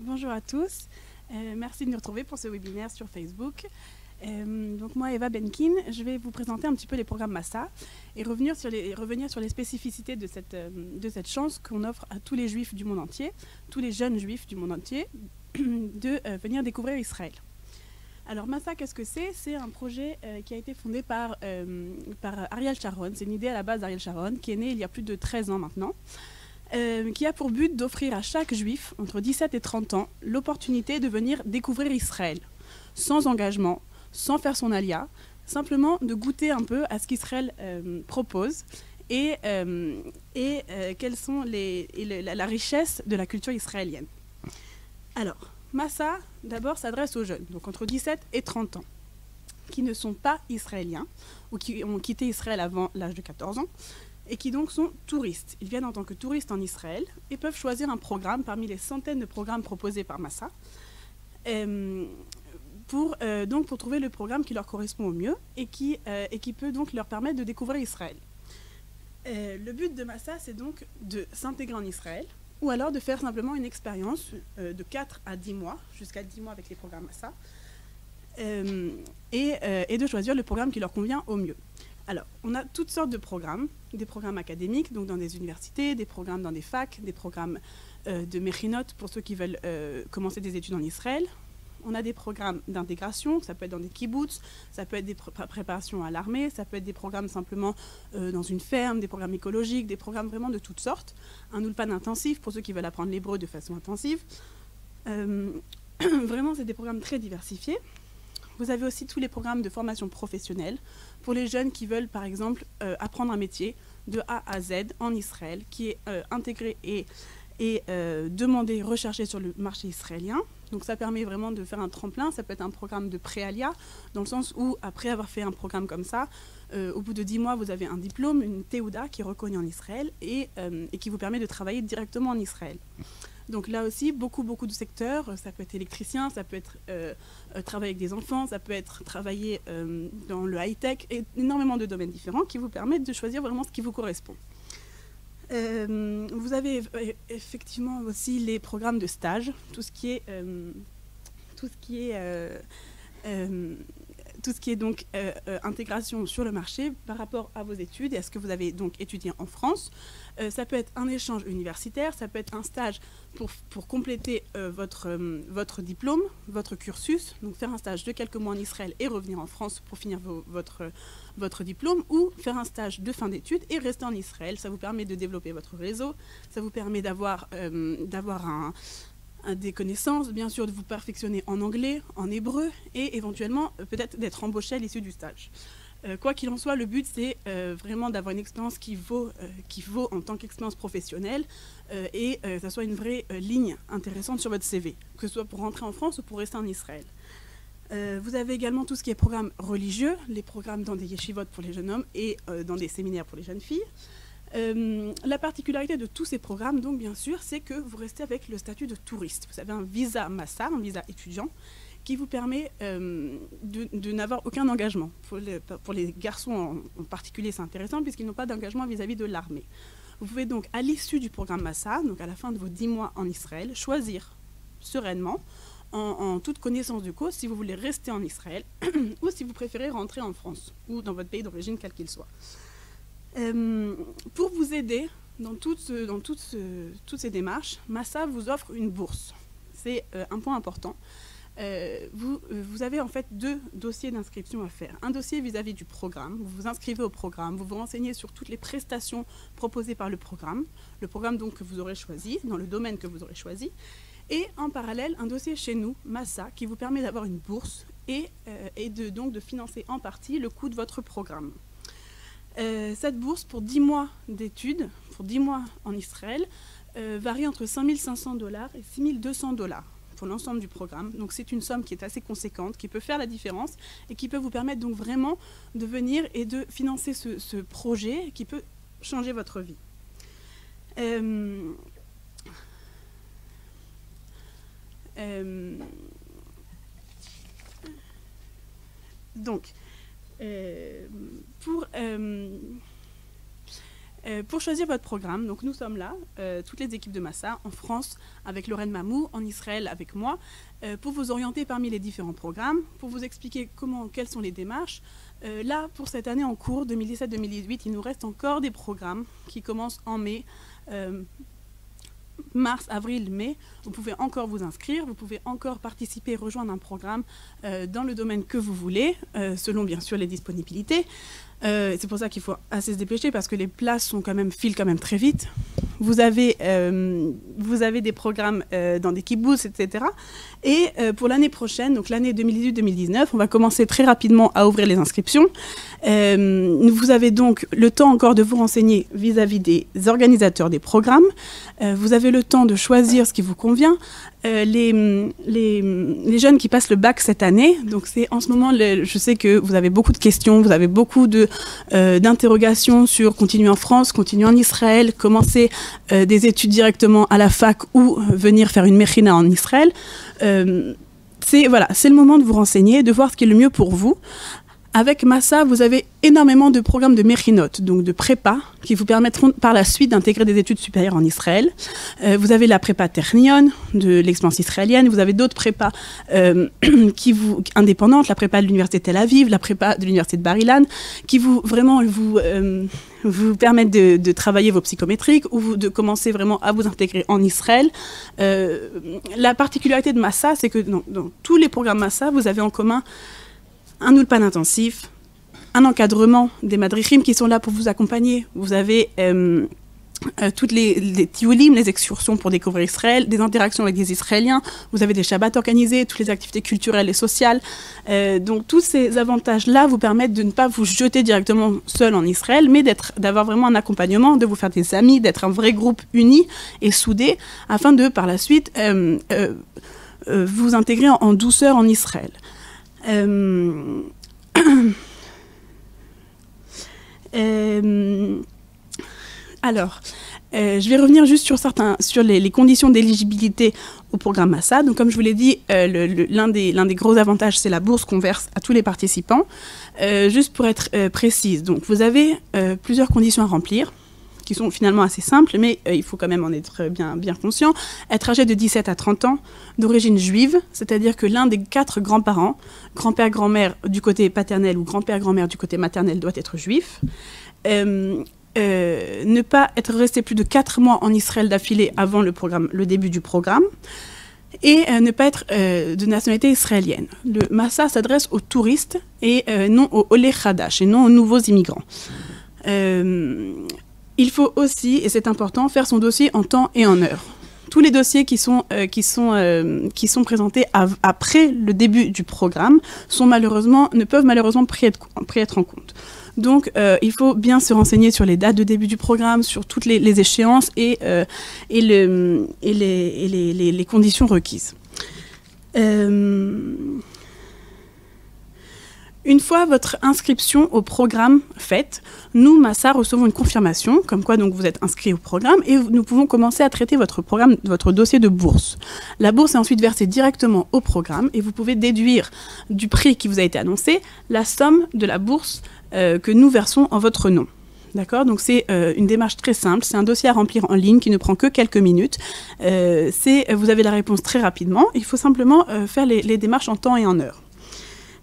Bonjour à tous, merci de nous retrouver pour ce webinaire sur Facebook. Donc moi, Eva Benkin, je vais vous présenter un petit peu les programmes Massa et revenir sur les spécificités de cette chance qu'on offre à tous les juifs du monde entier, tous les jeunes juifs du monde entier, de venir découvrir Israël. Alors Massa, qu'est-ce que c'est? C'est un projet qui a été fondé par Ariel Sharon. C'est une idée à la base d'Ariel Sharon qui est née il y a plus de 13 ans maintenant. Qui a pour but d'offrir à chaque juif, entre 17 et 30 ans, l'opportunité de venir découvrir Israël, sans engagement, sans faire son alia, simplement de goûter un peu à ce qu'Israël propose et quelles sont la richesse de la culture israélienne. Alors, Massa, d'abord, s'adresse aux jeunes, donc entre 17 et 30 ans, qui ne sont pas israéliens, ou qui ont quitté Israël avant l'âge de 14 ans, et qui donc sont touristes. Ils viennent en tant que touristes en Israël et peuvent choisir un programme parmi les centaines de programmes proposés par Massa pour trouver le programme qui leur correspond au mieux et qui peut donc leur permettre de découvrir Israël. Le but de Massa, c'est donc de s'intégrer en Israël ou alors de faire simplement une expérience de 4 à 10 mois, jusqu'à 10 mois avec les programmes Massa, et de choisir le programme qui leur convient au mieux. Alors, on a toutes sortes de programmes, des programmes académiques, donc dans des universités, des programmes dans des facs, des programmes de mechinot pour ceux qui veulent commencer des études en Israël. On a des programmes d'intégration, ça peut être dans des kibbutz, ça peut être des préparations à l'armée, ça peut être des programmes simplement dans une ferme, des programmes écologiques, des programmes vraiment de toutes sortes. Un ulpan intensif pour ceux qui veulent apprendre l'hébreu de façon intensive. Vraiment, c'est des programmes très diversifiés. Vous avez aussi tous les programmes de formation professionnelle pour les jeunes qui veulent, par exemple, apprendre un métier de A à Z en Israël, qui est intégré et demandé, recherché sur le marché israélien. Donc ça permet vraiment de faire un tremplin. Ça peut être un programme de pré-alia, dans le sens où, après avoir fait un programme comme ça, au bout de 10 mois, vous avez un diplôme, une théouda qui est reconnue en Israël et qui vous permet de travailler directement en Israël. Donc là aussi, beaucoup de secteurs, ça peut être électricien, ça peut être travailler avec des enfants, ça peut être travailler dans le high-tech, et énormément de domaines différents qui vous permettent de choisir vraiment ce qui vous correspond. Vous avez effectivement aussi les programmes de stage, tout ce qui est donc intégration sur le marché par rapport à vos études et à ce que vous avez donc étudié en France. Ça peut être un échange universitaire, ça peut être un stage pour compléter votre diplôme, votre cursus, donc faire un stage de quelques mois en Israël et revenir en France pour finir votre diplôme, ou faire un stage de fin d'études et rester en Israël. Ça vous permet de développer votre réseau, ça vous permet d'avoir des connaissances, bien sûr de vous perfectionner en anglais, en hébreu et éventuellement peut-être d'être embauché à l'issue du stage. Quoi qu'il en soit, le but c'est vraiment d'avoir une expérience qui vaut en tant qu'expérience professionnelle et que ça soit une vraie ligne intéressante sur votre CV, que ce soit pour rentrer en France ou pour rester en Israël. Vous avez également tout ce qui est programme religieux, les programmes dans des yeshivot pour les jeunes hommes et dans des séminaires pour les jeunes filles. La particularité de tous ces programmes, donc bien sûr, c'est que vous restez avec le statut de touriste. Vous avez un visa Massa, un visa étudiant, qui vous permet de n'avoir aucun engagement. Pour les garçons en particulier, c'est intéressant puisqu'ils n'ont pas d'engagement vis-à-vis de l'armée. Vous pouvez donc, à l'issue du programme Massa, donc à la fin de vos 10 mois en Israël, choisir sereinement, en toute connaissance de cause, si vous voulez rester en Israël ou si vous préférez rentrer en France ou dans votre pays d'origine, quel qu'il soit. Pour vous aider dans toutes ces démarches, Massa vous offre une bourse. C'est un point important. Vous avez en fait 2 dossiers d'inscription à faire. Un dossier vis-à-vis du programme, vous vous inscrivez au programme, vous vous renseignez sur toutes les prestations proposées par le programme donc que vous aurez choisi, dans le domaine que vous aurez choisi, et en parallèle un dossier chez nous, Massa, qui vous permet d'avoir une bourse et donc de financer en partie le coût de votre programme. Cette bourse pour 10 mois d'études, pour 10 mois en Israël, varie entre $5,500 et $6,200 pour l'ensemble du programme. Donc c'est une somme qui est assez conséquente, qui peut faire la différence et qui peut vous permettre donc vraiment de venir et de financer ce projet qui peut changer votre vie. Pour choisir votre programme, donc nous sommes là, toutes les équipes de Massa, en France avec Lorraine Mamou, en Israël avec moi, pour vous orienter parmi les différents programmes, pour vous expliquer quelles sont les démarches. Là, pour cette année en cours, 2017-2018, il nous reste encore des programmes qui commencent en mai, mars, avril, mai. Vous pouvez encore vous inscrire, vous pouvez encore participer, rejoindre un programme dans le domaine que vous voulez, selon bien sûr les disponibilités. C'est pour ça qu'il faut assez se dépêcher parce que les places filent quand même très vite. Vous avez des programmes dans des kibbutz, etc. Et pour l'année prochaine, donc l'année 2018-2019, on va commencer très rapidement à ouvrir les inscriptions. Vous avez donc le temps encore de vous renseigner vis-à-vis des organisateurs des programmes. Vous avez le temps de choisir ce qui vous convient. Les jeunes qui passent le bac cette année, donc c'est en ce moment, je sais que vous avez beaucoup de questions, vous avez beaucoup d'interrogations sur continuer en France, continuer en Israël, commencer des études directement à la fac ou venir faire une mechina en Israël. C'est le moment de vous renseigner, de voir ce qui est le mieux pour vous. Avec Massa, vous avez énormément de programmes de mechinot, donc de prépa, qui vous permettront par la suite d'intégrer des études supérieures en Israël. Vous avez la prépa Ternion, de l'expérience israélienne. Vous avez d'autres prépas indépendantes, la prépa de l'université Tel Aviv, la prépa de l'université de Bar-Ilan, qui vous permettent de travailler vos psychométriques ou de commencer vraiment à vous intégrer en Israël. La particularité de Massa, c'est que dans tous les programmes Massa, vous avez en commun un ulpan intensif, un encadrement des madrichim qui sont là pour vous accompagner. Vous avez toutes les tioulim, les excursions pour découvrir Israël, des interactions avec des Israéliens. Vous avez des shabbats organisés, toutes les activités culturelles et sociales. Donc tous ces avantages-là vous permettent de ne pas vous jeter directement seul en Israël, mais d'avoir vraiment un accompagnement, de vous faire des amis, d'être un vrai groupe uni et soudé, afin de, par la suite, vous intégrer en douceur en Israël. Alors, je vais revenir juste sur les conditions d'éligibilité au programme Massa. Donc, comme je vous l'ai dit, l'un des gros avantages, c'est la bourse qu'on verse à tous les participants. Juste pour être précise, donc vous avez plusieurs conditions à remplir, qui sont finalement assez simples, mais il faut quand même en être bien conscient. Être âgé de 17 à 30 ans, d'origine juive, c'est-à-dire que l'un des 4 grands-parents, grand-père, grand-mère du côté paternel ou grand-père, grand-mère du côté maternel doit être juif. Ne pas être resté plus de 4 mois en Israël d'affilée avant le début du programme. Et ne pas être de nationalité israélienne. Le Massa s'adresse aux touristes et non aux Olé Khadash, et non aux nouveaux immigrants. Il faut aussi, et c'est important, faire son dossier en temps et en heure. Tous les dossiers qui sont présentés après le début du programme ne peuvent malheureusement pas être en compte. Donc, il faut bien se renseigner sur les dates de début du programme, sur toutes les échéances et les conditions requises. Une fois votre inscription au programme faite, nous, Massa, recevons une confirmation, comme quoi donc vous êtes inscrit au programme, et nous pouvons commencer à traiter votre dossier de bourse. La bourse est ensuite versée directement au programme, et vous pouvez déduire du prix qui vous a été annoncé la somme de la bourse que nous versons en votre nom. D'accord ? Donc c'est une démarche très simple, c'est un dossier à remplir en ligne qui ne prend que quelques minutes. Vous avez la réponse très rapidement, il faut simplement faire les démarches en temps et en heure.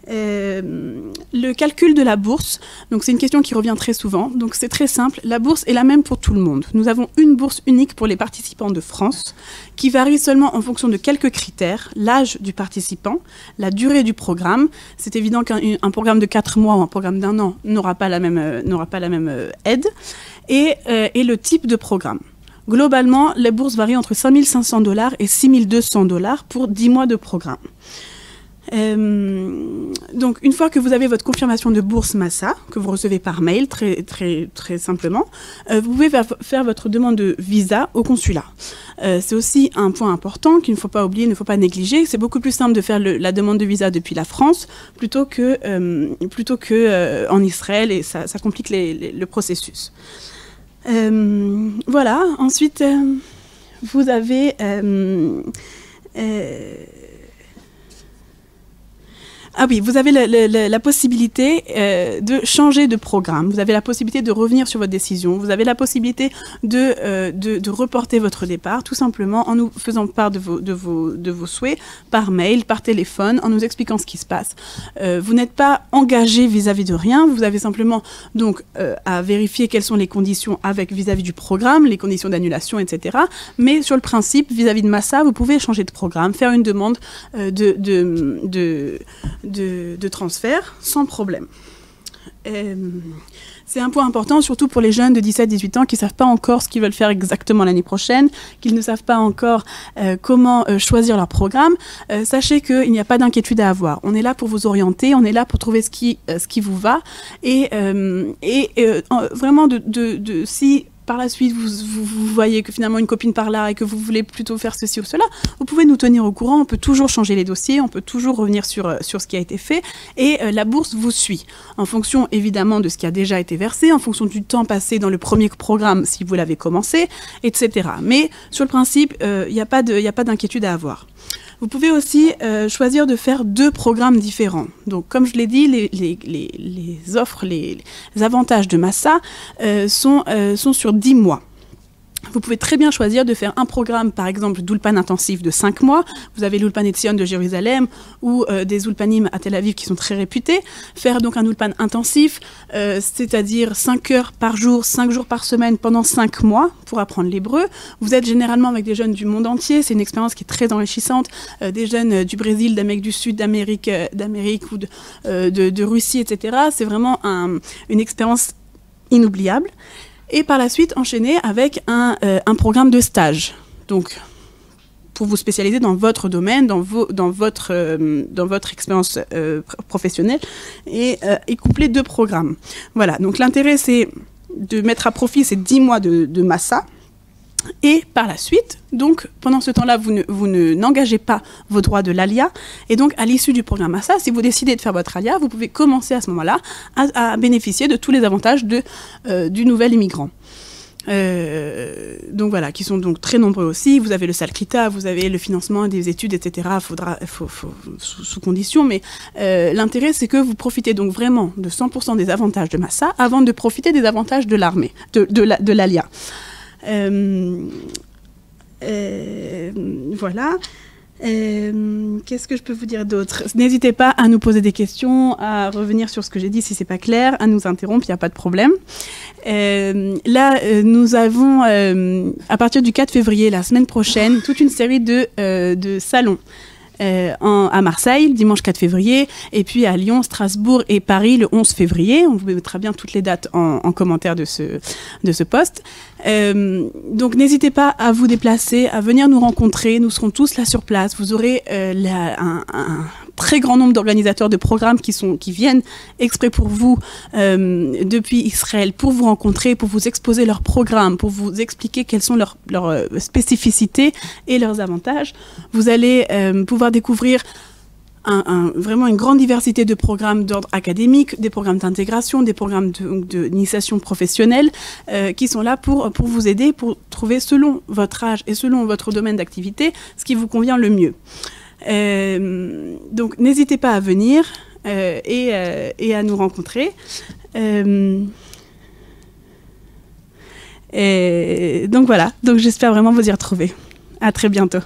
Le calcul de la bourse, donc c'est une question qui revient très souvent, donc c'est très simple, la bourse est la même pour tout le monde. Nous avons une bourse unique pour les participants de France, qui varie seulement en fonction de quelques critères, l'âge du participant, la durée du programme. C'est évident qu'un programme de 4 mois ou un programme d'1 an n'aura pas la même aide, et le type de programme. Globalement, les bourses varient entre $5,500 et $6,200 pour 10 mois de programme. Donc, une fois que vous avez votre confirmation de bourse Massa, que vous recevez par mail, très, très, très simplement, vous pouvez faire votre demande de visa au consulat. C'est aussi un point important qu'il ne faut pas oublier, il ne faut pas négliger. C'est beaucoup plus simple de faire la demande de visa depuis la France plutôt que en Israël, et ça complique le processus. Voilà. Ensuite, vous avez... Ah oui, vous avez la possibilité de changer de programme. Vous avez la possibilité de revenir sur votre décision. Vous avez la possibilité de reporter votre départ, tout simplement en nous faisant part de vos souhaits par mail, par téléphone, en nous expliquant ce qui se passe. Vous n'êtes pas engagé vis-à-vis de rien. Vous avez simplement donc à vérifier quelles sont les conditions vis-à-vis du programme, les conditions d'annulation, etc. Mais sur le principe, vis-à-vis de Massa, vous pouvez changer de programme, faire une demande de transfert sans problème. C'est un point important, surtout pour les jeunes de 17-18 ans qui ne savent pas encore ce qu'ils veulent faire exactement l'année prochaine, qu'ils ne savent pas encore comment choisir leur programme. Sachez qu'il n'y a pas d'inquiétude à avoir. On est là pour vous orienter, on est là pour trouver ce qui vous va. Et vraiment, si par la suite vous voyez que finalement une copine part là et que vous voulez plutôt faire ceci ou cela, vous pouvez nous tenir au courant, on peut toujours changer les dossiers, on peut toujours revenir sur ce qui a été fait et la bourse vous suit en fonction évidemment de ce qui a déjà été versé, en fonction du temps passé dans le premier programme si vous l'avez commencé, etc. Mais sur le principe, il n'y a pas d'inquiétude à avoir. Vous pouvez aussi choisir de faire 2 programmes différents. Donc, comme je l'ai dit, les offres, les avantages de Massa sont sur 10 mois. Vous pouvez très bien choisir de faire un programme, par exemple, d'Ulpan intensif de 5 mois. Vous avez l'Ulpan Etzion de Jérusalem ou des Ulpanim à Tel Aviv qui sont très réputés. Faire donc un Ulpan intensif, c'est-à-dire 5 heures par jour, 5 jours par semaine pendant 5 mois pour apprendre l'hébreu. Vous êtes généralement avec des jeunes du monde entier. C'est une expérience qui est très enrichissante. Des jeunes du Brésil, d'Amérique du Sud, d'Amérique ou de Russie, etc. C'est vraiment une expérience inoubliable. Et par la suite, enchaîner avec un programme de stage. Donc, pour vous spécialiser dans votre domaine, dans votre expérience professionnelle, et coupler 2 programmes. Voilà, donc l'intérêt, c'est de mettre à profit ces 10 mois de Massa. Et par la suite, donc pendant ce temps-là, vous n'engagez pas vos droits de l'ALIA. Et donc, à l'issue du programme Massa, si vous décidez de faire votre ALIA, vous pouvez commencer à ce moment-là à bénéficier de tous les avantages du nouvel immigrant. Donc voilà, qui sont donc très nombreux aussi. Vous avez le Salkrita, vous avez le financement des études, etc. Sous condition, mais l'intérêt, c'est que vous profitez donc vraiment de 100% des avantages de Massa avant de profiter des avantages de l'armée, de l'ALIA. Voilà. Qu'est-ce que je peux vous dire d'autre? N'hésitez pas à nous poser des questions, à revenir sur ce que j'ai dit si c'est pas clair, à nous interrompre, il n'y a pas de problème. Là, nous avons, à partir du 4 février, la semaine prochaine, toute une série de salons. À Marseille, dimanche 4 février, et puis à Lyon, Strasbourg et Paris le 11 février. On vous mettra bien toutes les dates en commentaire de ce post. Donc n'hésitez pas à vous déplacer, à venir nous rencontrer. Nous serons tous là sur place. Vous aurez un très grand nombre d'organisateurs de programmes qui viennent exprès pour vous depuis Israël, pour vous rencontrer, pour vous exposer leurs programmes, pour vous expliquer quelles sont leurs spécificités et leurs avantages. Vous allez pouvoir découvrir vraiment une grande diversité de programmes d'ordre académique, des programmes d'intégration, des programmes d'initiation professionnelle qui sont là pour vous aider, pour trouver selon votre âge et selon votre domaine d'activité ce qui vous convient le mieux. Donc n'hésitez pas à venir et à nous rencontrer. Donc voilà, donc j'espère vraiment vous y retrouver. À très bientôt.